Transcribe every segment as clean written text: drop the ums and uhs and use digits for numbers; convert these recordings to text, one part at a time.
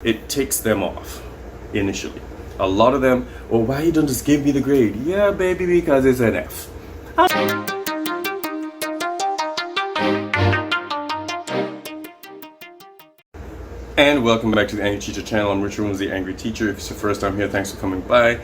it takes them off initially. A lot of them, oh, why you don't just give me the grade? Yeah, baby, because it's an F. And welcome back to the Angry Teacher channel. I'm Richard Williams, the Angry Teacher. If it's your first time here, thanks for coming by.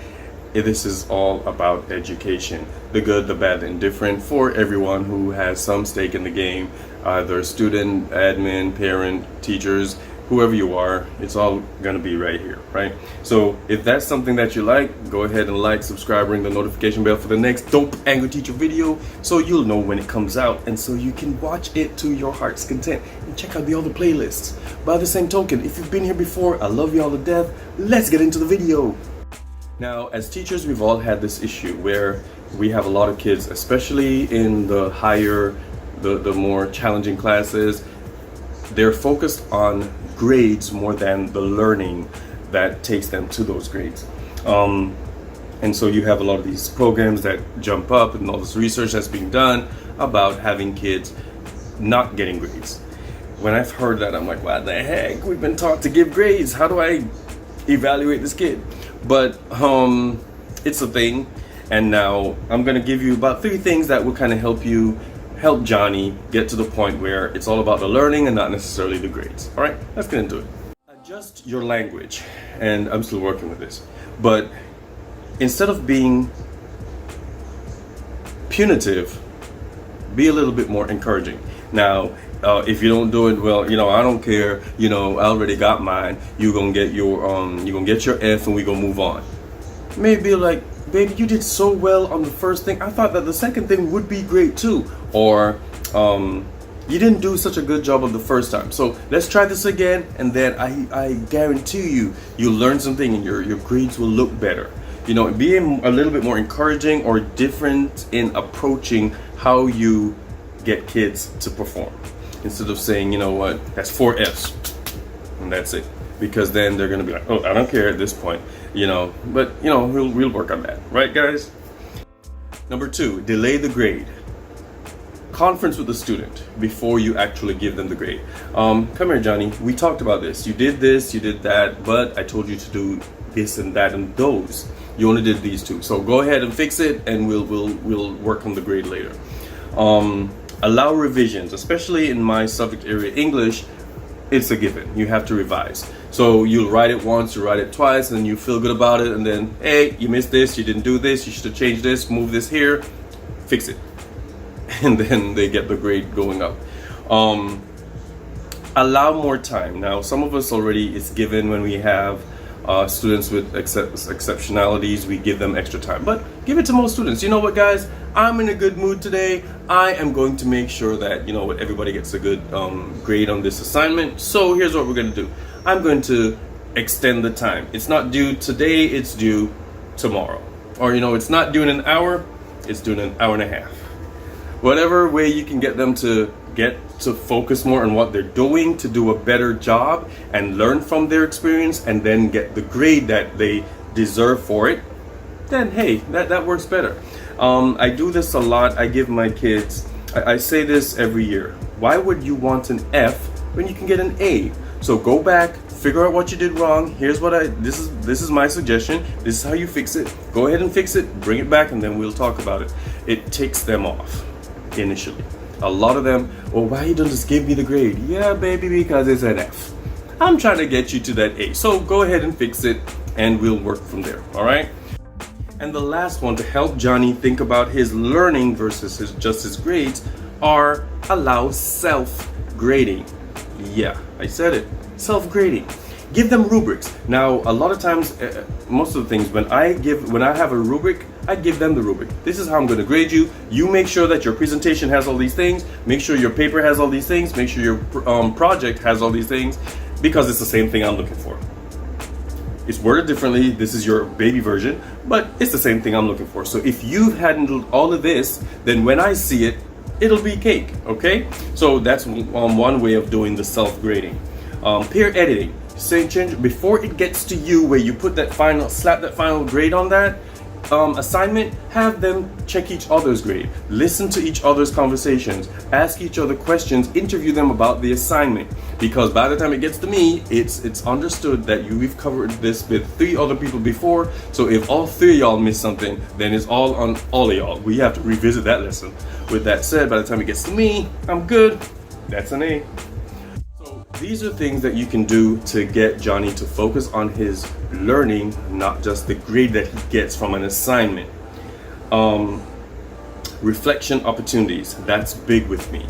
This is all about education, the good, the bad, the indifferent, for everyone who has some stake in the game, either student, admin, parent, teachers, whoever you are. It's all gonna be right here, right? So if that's something that you like, go ahead and like, subscribe, ring the notification bell for the next dope Angry Teacher video, so you'll know when it comes out, and so you can watch it to your heart's content and check out the other playlists. By the same token, if you've been here before, I love you all to death. Let's get into the video. Now, as teachers, we've all had this issue where we have a lot of kids, especially in the higher, the more challenging classes. They're focused on grades more than the learning that takes them to those grades. And so you have a lot of these programs that jump up and all this research that's being done about having kids not getting grades. When I've heard that, I'm like, what the heck? We've been taught to give grades. How do I evaluate this kid? But it's a thing. And now I'm gonna give you about 3 things that will kind of help Johnny get to the point where it's all about the learning and not necessarily the grades. All right, let's get into it. Adjust your language, and I'm still working with this. But instead of being punitive, be a little bit more encouraging. Now, if you don't do it well, I don't care. I already got mine. You gonna get your F, and we gonna move on. Maybe like, baby, you did so well on the first thing. I thought that the second thing would be great too. Or you didn't do such a good job of the first time. So let's try this again, and then I guarantee you'll learn something, and your grades will look better. Being a little bit more encouraging or different in approaching how you get kids to perform. Instead of saying, you know what, that's 4 Fs, and that's it. Because then they're gonna be like, oh, I don't care at this point, but we'll work on that, right, guys? Number 2, delay the grade. Conference with the student before you actually give them the grade. Come here, Johnny, we talked about this. You did this, you did that, but I told you to do this and that and those. You only did these 2. So go ahead and fix it, and we'll work on the grade later. Allow revisions, especially in my subject area, English. It's a given. You have to revise. So you'll write it once, you write it twice, and you feel good about it, and then, hey, you missed this, you didn't do this, you should have changed this, move this here, fix it. And then they get the grade going up. Allow more time. Now, some of us already, it's given when we have students with exceptionalities, we give them extra time. But give it to most students. You know what, guys? I'm in a good mood today. I am going to make sure that, everybody gets a good grade on this assignment. So here's what we're going to do. I'm going to extend the time. It's not due today, it's due tomorrow. Or, it's not due in an hour, it's due in an hour and a half. Whatever way you can get them to get to focus more on what they're doing, to do a better job and learn from their experience, and then get the grade that they deserve for it, then hey, that works better. I do this a lot. I give my kids, I say this every year. Why would you want an F when you can get an A? So go back, figure out what you did wrong. Here's what this is my suggestion. This is how you fix it. Go ahead and fix it, bring it back, and then we'll talk about it. It takes them off initially. A lot of them, well, why you don't just give me the grade? Yeah, baby, because it's an F. I'm trying to get you to that A. So go ahead and fix it, and we'll work from there, all right? And the last one, to help Johnny think about his learning versus just his grades, are allow self-grading. Yeah, I said it, self-grading. Give them rubrics. Now, a lot of times, most of the things, when I have a rubric, I give them the rubric. This is how I'm going to grade you. You make sure that your presentation has all these things. Make sure your paper has all these things. Make sure your project has all these things, because it's the same thing I'm looking for. It's worded differently. This is your baby version, but it's the same thing I'm looking for. So if you've handled all of this, then when I see it, it'll be cake, okay? So that's one way of doing the self-grading. Peer editing. Change before it gets to you, where you put slap that final grade on that. assignment, have them check each other's grade, listen to each other's conversations, ask each other questions, interview them about the assignment. Because by the time it gets to me, it's understood that we've covered this with 3 other people before. So if all 3 of y'all miss something, then it's all on all of y'all. We have to revisit that lesson. With that said, by the time it gets to me, I'm good. That's an A. So these are things that you can do to get Johnny to focus on his learning, not just the grade that he gets from an assignment. Reflection opportunities, that's big with me.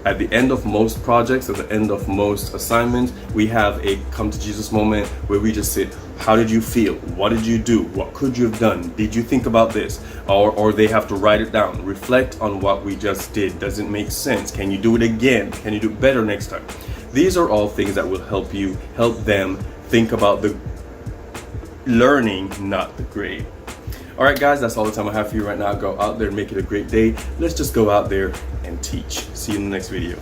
At the end of most projects, at the end of most assignments, we have a come to Jesus moment where we just say, how did you feel? What did you do? What could you have done? Did you think about this? Or they have to write it down. Reflect on what we just did. Does it make sense? Can you do it again? Can you do it better next time? These are all things that will help them think about the learning, not the grade. All right, guys, that's all the time I have for you right now. Go out there and make it a great day. Let's just go out there and teach. See you in the next video.